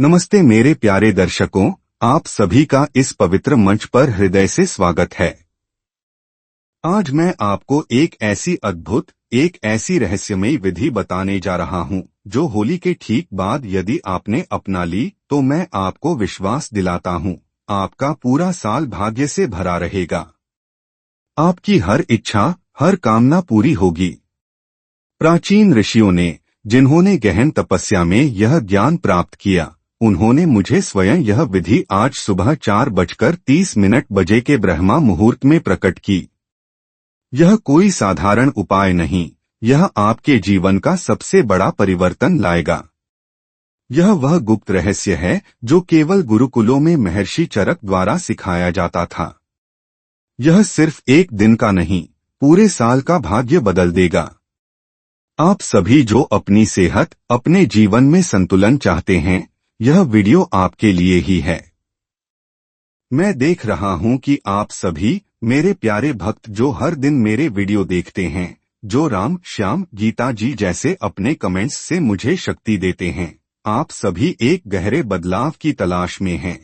नमस्ते मेरे प्यारे दर्शकों, आप सभी का इस पवित्र मंच पर हृदय से स्वागत है। आज मैं आपको एक ऐसी रहस्यमयी विधि बताने जा रहा हूं, जो होली के ठीक बाद यदि आपने अपना ली तो मैं आपको विश्वास दिलाता हूं, आपका पूरा साल भाग्य से भरा रहेगा। आपकी हर इच्छा, हर कामना पूरी होगी। प्राचीन ऋषियों ने, जिन्होंने गहन तपस्या में यह ज्ञान प्राप्त किया, उन्होंने मुझे स्वयं यह विधि आज सुबह 4:30 के ब्रह्मा मुहूर्त में प्रकट की। यह कोई साधारण उपाय नहीं, यह आपके जीवन का सबसे बड़ा परिवर्तन लाएगा। यह वह गुप्त रहस्य है जो केवल गुरुकुलों में महर्षि चरक द्वारा सिखाया जाता था। यह सिर्फ एक दिन का नहीं, पूरे साल का भाग्य बदल देगा। आप सभी जो अपनी सेहत, अपने जीवन में संतुलन चाहते हैं, यह वीडियो आपके लिए ही है। मैं देख रहा हूं कि आप सभी मेरे प्यारे भक्त जो हर दिन मेरे वीडियो देखते हैं, जो राम, श्याम, गीता जी जैसे अपने कमेंट्स से मुझे शक्ति देते हैं, आप सभी एक गहरे बदलाव की तलाश में हैं।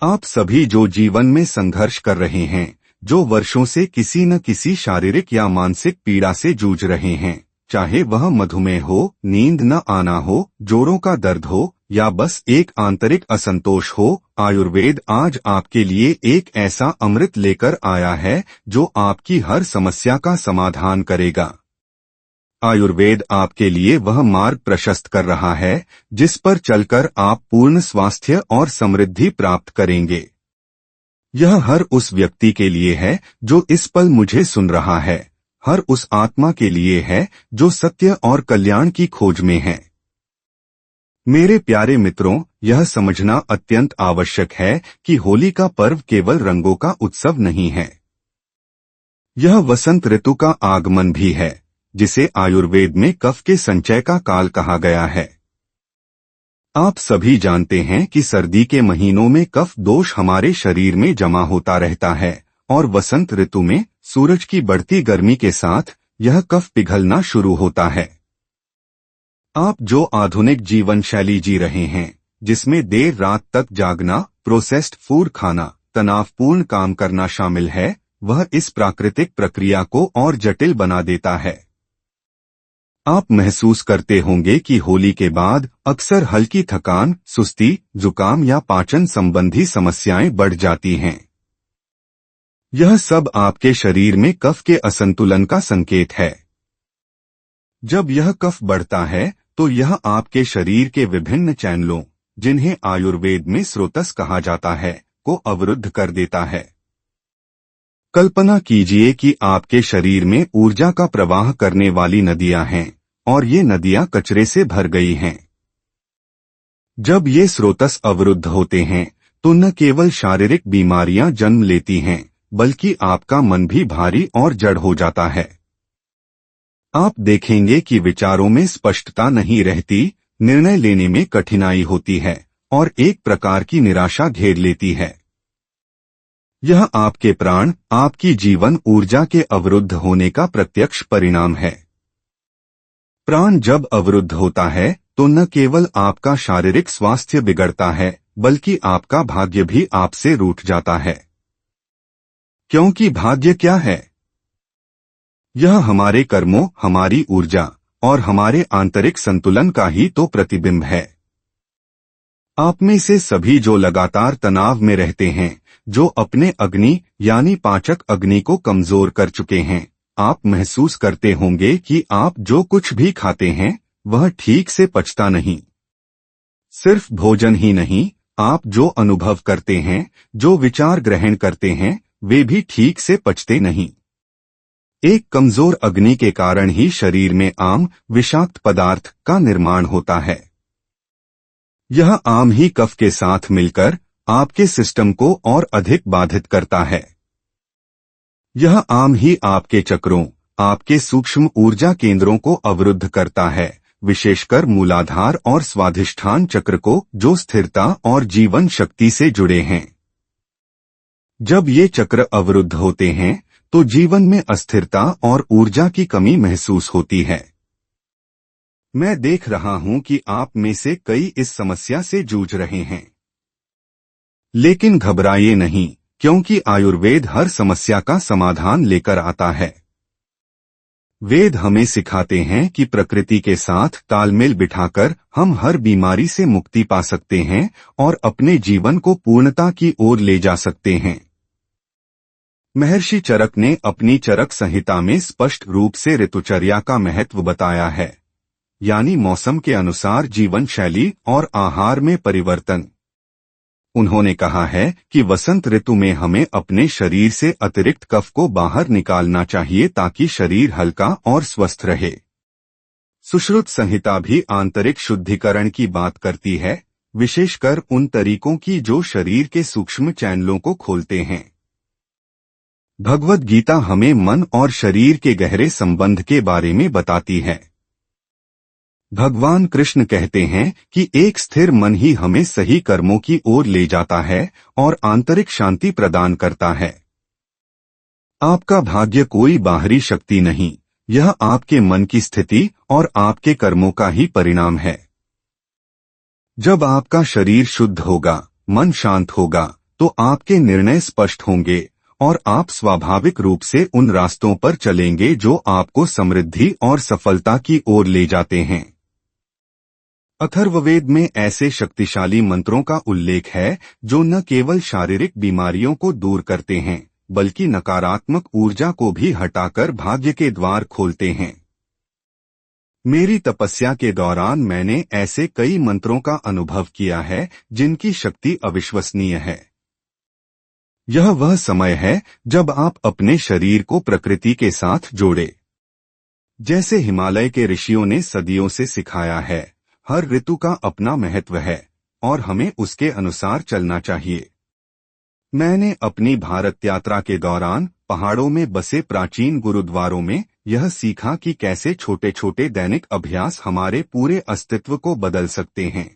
आप सभी जो जीवन में संघर्ष कर रहे हैं, जो वर्षों से किसी न किसी शारीरिक या मानसिक पीड़ा से जूझ रहे हैं, चाहे वह मधुमेह हो, नींद न आना हो, जोड़ों का दर्द हो या बस एक आंतरिक असंतोष हो, आयुर्वेद आज आपके लिए एक ऐसा अमृत लेकर आया है जो आपकी हर समस्या का समाधान करेगा। आयुर्वेद आपके लिए वह मार्ग प्रशस्त कर रहा है जिस पर चलकर आप पूर्ण स्वास्थ्य और समृद्धि प्राप्त करेंगे। यह हर उस व्यक्ति के लिए है जो इस पल मुझे सुन रहा है, हर उस आत्मा के लिए है जो सत्य और कल्याण की खोज में है। मेरे प्यारे मित्रों, यह समझना अत्यंत आवश्यक है कि होली का पर्व केवल रंगों का उत्सव नहीं है। यह वसंत ऋतु का आगमन भी है, जिसे आयुर्वेद में कफ के संचय का काल कहा गया है। आप सभी जानते हैं कि सर्दी के महीनों में कफ दोष हमारे शरीर में जमा होता रहता है और वसंत ऋतु में सूरज की बढ़ती गर्मी के साथ यह कफ पिघलना शुरू होता है। आप जो आधुनिक जीवन शैली जी रहे हैं, जिसमें देर रात तक जागना, प्रोसेस्ड फूड खाना, तनावपूर्ण काम करना शामिल है, वह इस प्राकृतिक प्रक्रिया को और जटिल बना देता है। आप महसूस करते होंगे कि होली के बाद अक्सर हल्की थकान, सुस्ती, जुकाम या पाचन संबंधी समस्याएं बढ़ जाती हैं। यह सब आपके शरीर में कफ के असंतुलन का संकेत है। जब यह कफ बढ़ता है तो यह आपके शरीर के विभिन्न चैनलों, जिन्हें आयुर्वेद में स्रोतस कहा जाता है, को अवरुद्ध कर देता है। कल्पना कीजिए कि आपके शरीर में ऊर्जा का प्रवाह करने वाली नदियां हैं और ये नदियां कचरे से भर गई हैं। जब ये स्रोतस अवरुद्ध होते हैं तो न केवल शारीरिक बीमारियां जन्म लेती हैं, बल्कि आपका मन भी भारी और जड़ हो जाता है। आप देखेंगे कि विचारों में स्पष्टता नहीं रहती, निर्णय लेने में कठिनाई होती है और एक प्रकार की निराशा घेर लेती है। यह आपके प्राण, आपकी जीवन ऊर्जा के अवरुद्ध होने का प्रत्यक्ष परिणाम है। प्राण जब अवरुद्ध होता है तो न केवल आपका शारीरिक स्वास्थ्य बिगड़ता है, बल्कि आपका भाग्य भी आपसे रूठ जाता है। क्योंकि भाग्य क्या है? यह हमारे कर्मों, हमारी ऊर्जा और हमारे आंतरिक संतुलन का ही तो प्रतिबिंब है। आप में से सभी जो लगातार तनाव में रहते हैं, जो अपने अग्नि यानी पाचक अग्नि को कमजोर कर चुके हैं, आप महसूस करते होंगे कि आप जो कुछ भी खाते हैं वह ठीक से पचता नहीं। सिर्फ भोजन ही नहीं, आप जो अनुभव करते हैं, जो विचार ग्रहण करते हैं, वे भी ठीक से पचते नहीं। एक कमजोर अग्नि के कारण ही शरीर में आम, विषाक्त पदार्थ का निर्माण होता है। यह आम ही कफ के साथ मिलकर आपके सिस्टम को और अधिक बाधित करता है। यह आम ही आपके चक्रों, आपके सूक्ष्म ऊर्जा केंद्रों को अवरुद्ध करता है, विशेषकर मूलाधार और स्वाधिष्ठान चक्र को, जो स्थिरता और जीवन शक्ति से जुड़े हैं। जब ये चक्र अवरुद्ध होते हैं तो जीवन में अस्थिरता और ऊर्जा की कमी महसूस होती है। मैं देख रहा हूं कि आप में से कई इस समस्या से जूझ रहे हैं। लेकिन घबराइए नहीं, क्योंकि आयुर्वेद हर समस्या का समाधान लेकर आता है। वेद हमें सिखाते हैं कि प्रकृति के साथ तालमेल बिठाकर हम हर बीमारी से मुक्ति पा सकते हैं और अपने जीवन को पूर्णता की ओर ले जा सकते हैं। महर्षि चरक ने अपनी चरक संहिता में स्पष्ट रूप से ऋतुचर्या का महत्व बताया है, यानी मौसम के अनुसार जीवन शैली और आहार में परिवर्तन। उन्होंने कहा है कि वसंत ऋतु में हमें अपने शरीर से अतिरिक्त कफ को बाहर निकालना चाहिए ताकि शरीर हल्का और स्वस्थ रहे। सुश्रुत संहिता भी आंतरिक शुद्धिकरण की बात करती है, विशेषकर उन तरीकों की जो शरीर के सूक्ष्म चैनलों को खोलते हैं। भगवद गीता हमें मन और शरीर के गहरे संबंध के बारे में बताती है। भगवान कृष्ण कहते हैं कि एक स्थिर मन ही हमें सही कर्मों की ओर ले जाता है और आंतरिक शांति प्रदान करता है। आपका भाग्य कोई बाहरी शक्ति नहीं, यह आपके मन की स्थिति और आपके कर्मों का ही परिणाम है। जब आपका शरीर शुद्ध होगा, मन शांत होगा, तो आपके निर्णय स्पष्ट होंगे और आप स्वाभाविक रूप से उन रास्तों पर चलेंगे जो आपको समृद्धि और सफलता की ओर ले जाते हैं। अथर्ववेद में ऐसे शक्तिशाली मंत्रों का उल्लेख है जो न केवल शारीरिक बीमारियों को दूर करते हैं, बल्कि नकारात्मक ऊर्जा को भी हटाकर भाग्य के द्वार खोलते हैं। मेरी तपस्या के दौरान मैंने ऐसे कई मंत्रों का अनुभव किया है जिनकी शक्ति अविश्वसनीय है। यह वह समय है जब आप अपने शरीर को प्रकृति के साथ जोड़े। जैसे हिमालय के ऋषियों ने सदियों से सिखाया है, हर ऋतु का अपना महत्व है और हमें उसके अनुसार चलना चाहिए। मैंने अपनी भारत यात्रा के दौरान पहाड़ों में बसे प्राचीन गुरुद्वारों में यह सीखा कि कैसे छोटे छोटे दैनिक अभ्यास हमारे पूरे अस्तित्व को बदल सकते हैं।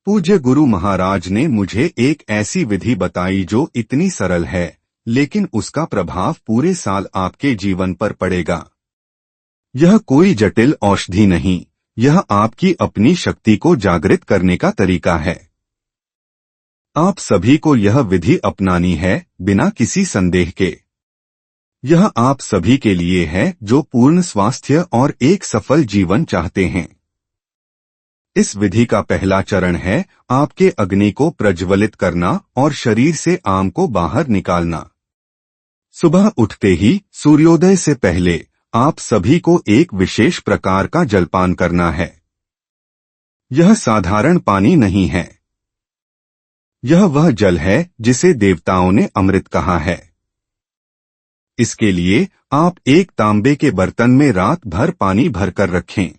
पूज्य गुरु महाराज ने मुझे एक ऐसी विधि बताई जो इतनी सरल है, लेकिन उसका प्रभाव पूरे साल आपके जीवन पर पड़ेगा। यह कोई जटिल औषधि नहीं, यह आपकी अपनी शक्ति को जागृत करने का तरीका है। आप सभी को यह विधि अपनानी है बिना किसी संदेह के। यह आप सभी के लिए है जो पूर्ण स्वास्थ्य और एक सफल जीवन चाहते हैं। इस विधि का पहला चरण है आपके अग्नि को प्रज्वलित करना और शरीर से आम को बाहर निकालना। सुबह उठते ही सूर्योदय से पहले आप सभी को एक विशेष प्रकार का जलपान करना है। यह साधारण पानी नहीं है, यह वह जल है जिसे देवताओं ने अमृत कहा है। इसके लिए आप एक तांबे के बर्तन में रात भर पानी भरकर रखें।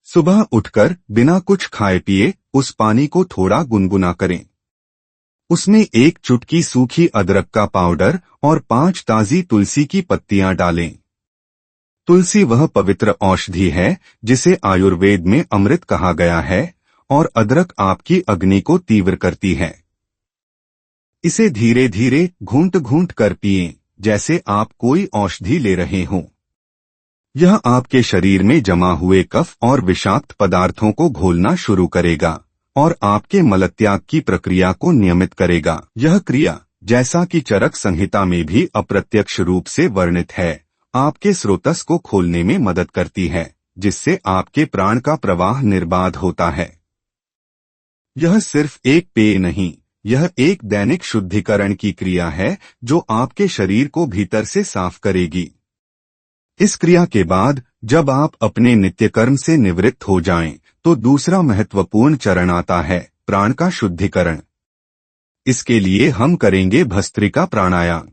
सुबह उठकर बिना कुछ खाए पिए उस पानी को थोड़ा गुनगुना करें। उसमें एक चुटकी सूखी अदरक का पाउडर और 5 ताजी तुलसी की पत्तियां डालें। तुलसी वह पवित्र औषधि है जिसे आयुर्वेद में अमृत कहा गया है और अदरक आपकी अग्नि को तीव्र करती है। इसे धीरे धीरे घूंट घूंट कर पिएं, जैसे आप कोई औषधि ले रहे हों। यह आपके शरीर में जमा हुए कफ और विषाक्त पदार्थों को घोलना शुरू करेगा और आपके मलत्याग की प्रक्रिया को नियमित करेगा। यह क्रिया, जैसा कि चरक संहिता में भी अप्रत्यक्ष रूप से वर्णित है, आपके स्रोतस को खोलने में मदद करती है, जिससे आपके प्राण का प्रवाह निर्बाध होता है। यह सिर्फ एक पेय नहीं, यह एक दैनिक शुद्धिकरण की क्रिया है जो आपके शरीर को भीतर से साफ करेगी। इस क्रिया के बाद जब आप अपने नित्यकर्म से निवृत्त हो जाएं, तो दूसरा महत्वपूर्ण चरण आता है, प्राण का शुद्धिकरण। इसके लिए हम करेंगे भस्त्रिका प्राणायाम।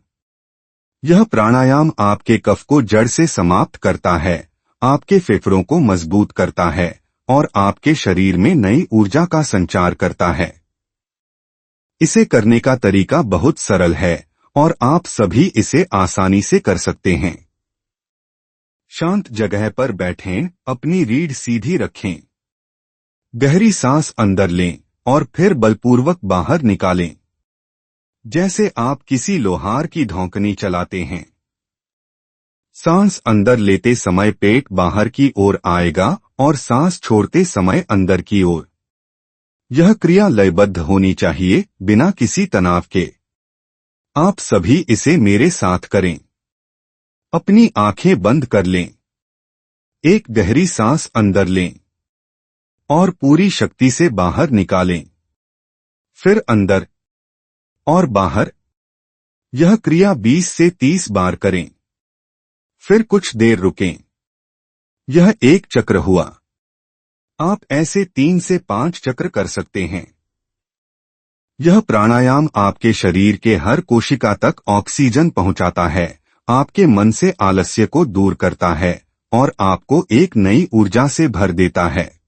यह प्राणायाम आपके कफ को जड़ से समाप्त करता है, आपके फेफड़ों को मजबूत करता है और आपके शरीर में नई ऊर्जा का संचार करता है। इसे करने का तरीका बहुत सरल है और आप सभी इसे आसानी से कर सकते हैं। शांत जगह पर बैठें, अपनी रीढ़ सीधी रखें। गहरी सांस अंदर लें और फिर बलपूर्वक बाहर निकालें, जैसे आप किसी लोहार की धौंकनी चलाते हैं। सांस अंदर लेते समय पेट बाहर की ओर आएगा और सांस छोड़ते समय अंदर की ओर। यह क्रिया लयबद्ध होनी चाहिए, बिना किसी तनाव के। आप सभी इसे मेरे साथ करें। अपनी आंखें बंद कर लें। एक गहरी सांस अंदर लें और पूरी शक्ति से बाहर निकालें। फिर अंदर और बाहर। यह क्रिया 20 से 30 बार करें। फिर कुछ देर रुकें। यह एक चक्र हुआ। आप ऐसे 3 से 5 चक्र कर सकते हैं। यह प्राणायाम आपके शरीर के हर कोशिका तक ऑक्सीजन पहुंचाता है, आपके मन से आलस्य को दूर करता है और आपको एक नई ऊर्जा से भर देता है।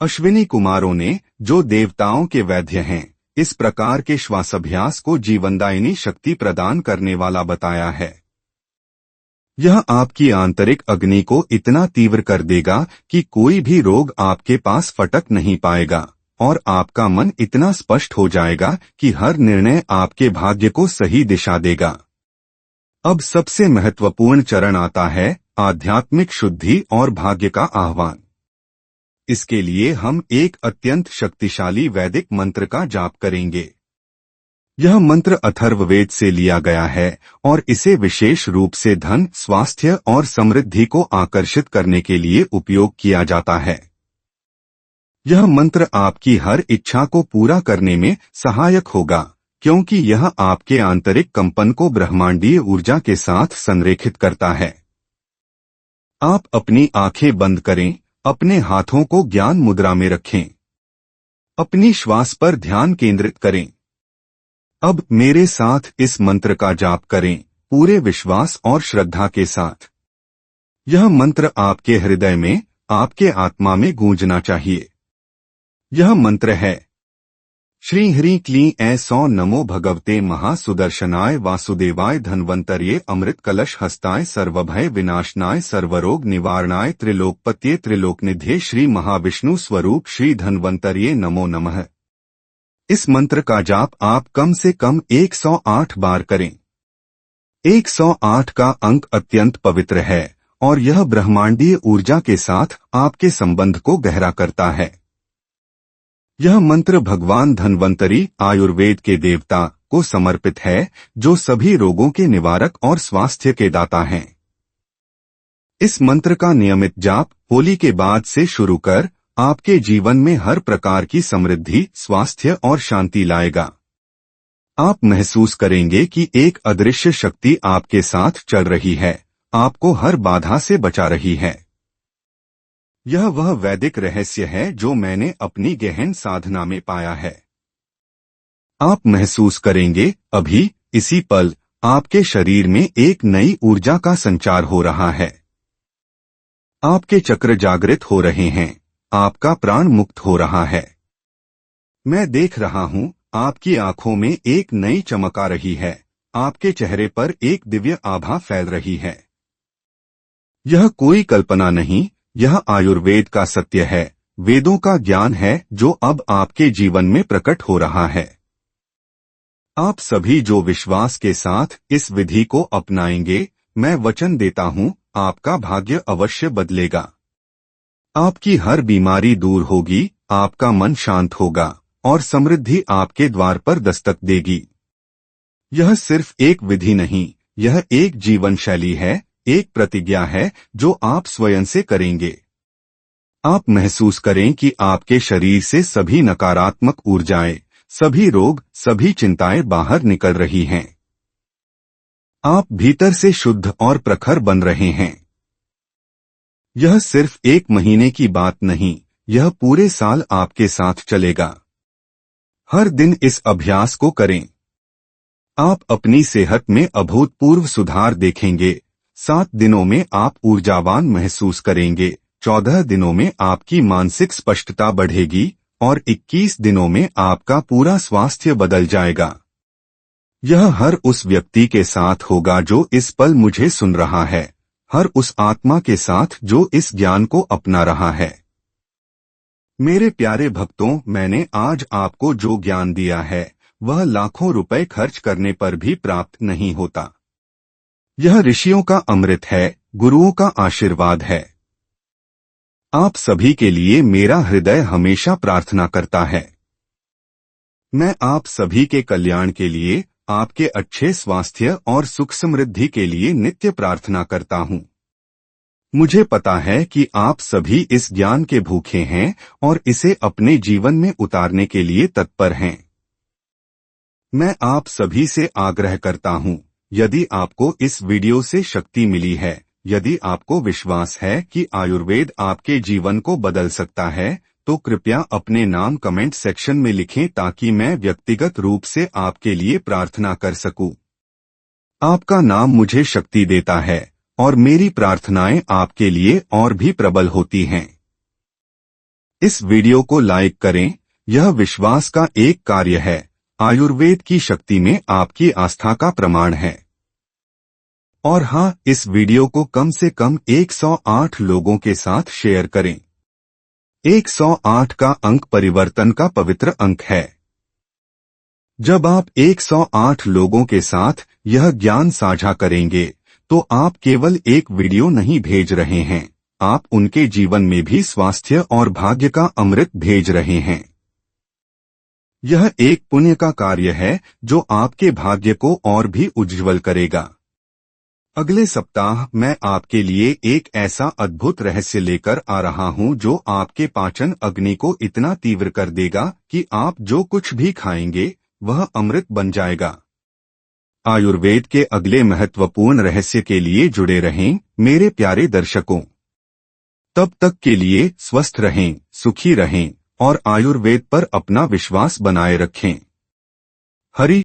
अश्विनी कुमारों ने, जो देवताओं के वैद्य हैं, इस प्रकार के श्वासाभ्यास को जीवनदायिनी शक्ति प्रदान करने वाला बताया है। यह आपकी आंतरिक अग्नि को इतना तीव्र कर देगा कि कोई भी रोग आपके पास फटक नहीं पाएगा और आपका मन इतना स्पष्ट हो जाएगा कि हर निर्णय आपके भाग्य को सही दिशा देगा। अब सबसे महत्वपूर्ण चरण आता है, आध्यात्मिक शुद्धि और भाग्य का आह्वान। इसके लिए हम एक अत्यंत शक्तिशाली वैदिक मंत्र का जाप करेंगे। यह मंत्र अथर्ववेद से लिया गया है और इसे विशेष रूप से धन, स्वास्थ्य और समृद्धि को आकर्षित करने के लिए उपयोग किया जाता है। यह मंत्र आपकी हर इच्छा को पूरा करने में सहायक होगा, क्योंकि यह आपके आंतरिक कंपन को ब्रह्मांडीय ऊर्जा के साथ संरेखित करता है। आप अपनी आंखें बंद करें, अपने हाथों को ज्ञान मुद्रा में रखें। अपनी श्वास पर ध्यान केंद्रित करें। अब मेरे साथ इस मंत्र का जाप करें, पूरे विश्वास और श्रद्धा के साथ। यह मंत्र आपके हृदय में, आपके आत्मा में गूंजना चाहिए। यह मंत्र है, श्री ह्रीं क्लीं ऐं नमो भगवते महासुदर्शनाय वासुदेवाय धन्वंतर्ये अमृत कलश हस्ताय सर्वभय विनाशनाय सर्वरोग निवारणाय त्रिलोकपत्ये त्रिलोकनिधे श्री महाविष्णु स्वरूप श्री धन्वंतर्ये नमो नमः। इस मंत्र का जाप आप कम से कम 108 बार करें। 108 का अंक अत्यंत पवित्र है और यह ब्रह्मांडीय ऊर्जा के साथ आपके संबंध को गहरा करता है। यह मंत्र भगवान धन्वंतरी, आयुर्वेद के देवता, को समर्पित है, जो सभी रोगों के निवारक और स्वास्थ्य के दाता हैं। इस मंत्र का नियमित जाप होली के बाद से शुरू कर आपके जीवन में हर प्रकार की समृद्धि, स्वास्थ्य और शांति लाएगा। आप महसूस करेंगे कि एक अदृश्य शक्ति आपके साथ चल रही है, आपको हर बाधा से बचा रही है। यह वह वैदिक रहस्य है जो मैंने अपनी गहन साधना में पाया है। आप महसूस करेंगे, अभी इसी पल आपके शरीर में एक नई ऊर्जा का संचार हो रहा है। आपके चक्र जागृत हो रहे हैं, आपका प्राण मुक्त हो रहा है। मैं देख रहा हूं, आपकी आंखों में एक नई चमक आ रही है, आपके चेहरे पर एक दिव्य आभा फैल रही है। यह कोई कल्पना नहीं, यह आयुर्वेद का सत्य है, वेदों का ज्ञान है जो अब आपके जीवन में प्रकट हो रहा है। आप सभी जो विश्वास के साथ इस विधि को अपनाएंगे, मैं वचन देता हूं, आपका भाग्य अवश्य बदलेगा। आपकी हर बीमारी दूर होगी, आपका मन शांत होगा और समृद्धि आपके द्वार पर दस्तक देगी। यह सिर्फ एक विधि नहीं, यह एक जीवन शैली है, एक प्रतिज्ञा है जो आप स्वयं से करेंगे। आप महसूस करें कि आपके शरीर से सभी नकारात्मक ऊर्जाएं, सभी रोग, सभी चिंताएं बाहर निकल रही हैं। आप भीतर से शुद्ध और प्रखर बन रहे हैं। यह सिर्फ एक महीने की बात नहीं, यह पूरे साल आपके साथ चलेगा। हर दिन इस अभ्यास को करें। आप अपनी सेहत में अभूतपूर्व सुधार देखेंगे। 7 दिनों में आप ऊर्जावान महसूस करेंगे, 14 दिनों में आपकी मानसिक स्पष्टता बढ़ेगी और 21 दिनों में आपका पूरा स्वास्थ्य बदल जाएगा। यह हर उस व्यक्ति के साथ होगा जो इस पल मुझे सुन रहा है, हर उस आत्मा के साथ जो इस ज्ञान को अपना रहा है। मेरे प्यारे भक्तों, मैंने आज आपको जो ज्ञान दिया है, वह लाखों रुपए खर्च करने पर भी प्राप्त नहीं होता। यह ऋषियों का अमृत है, गुरुओं का आशीर्वाद है। आप सभी के लिए मेरा हृदय हमेशा प्रार्थना करता है। मैं आप सभी के कल्याण के लिए, आपके अच्छे स्वास्थ्य और सुख समृद्धि के लिए नित्य प्रार्थना करता हूँ। मुझे पता है कि आप सभी इस ज्ञान के भूखे हैं और इसे अपने जीवन में उतारने के लिए तत्पर हैं। मैं आप सभी से आग्रह करता हूँ, यदि आपको इस वीडियो से शक्ति मिली है, यदि आपको विश्वास है कि आयुर्वेद आपके जीवन को बदल सकता है, तो कृपया अपने नाम कमेंट सेक्शन में लिखें ताकि मैं व्यक्तिगत रूप से आपके लिए प्रार्थना कर सकूं। आपका नाम मुझे शक्ति देता है और मेरी प्रार्थनाएं आपके लिए और भी प्रबल होती हैं। इस वीडियो को लाइक करें, यह विश्वास का एक कार्य है। आयुर्वेद की शक्ति में आपकी आस्था का प्रमाण है। और हाँ, इस वीडियो को कम से कम 108 लोगों के साथ शेयर करें। 108 का अंक परिवर्तन का पवित्र अंक है। जब आप 108 लोगों के साथ यह ज्ञान साझा करेंगे, तो आप केवल एक वीडियो नहीं भेज रहे हैं, आप उनके जीवन में भी स्वास्थ्य और भाग्य का अमृत भेज रहे हैं। यह एक पुण्य का कार्य है जो आपके भाग्य को और भी उज्ज्वल करेगा। अगले सप्ताह मैं आपके लिए एक ऐसा अद्भुत रहस्य लेकर आ रहा हूं जो आपके पाचन अग्नि को इतना तीव्र कर देगा कि आप जो कुछ भी खाएंगे वह अमृत बन जाएगा। आयुर्वेद के अगले महत्वपूर्ण रहस्य के लिए जुड़े रहें मेरे प्यारे दर्शकों। तब तक के लिए स्वस्थ रहें, सुखी रहें और आयुर्वेद पर अपना विश्वास बनाए रखें। हरि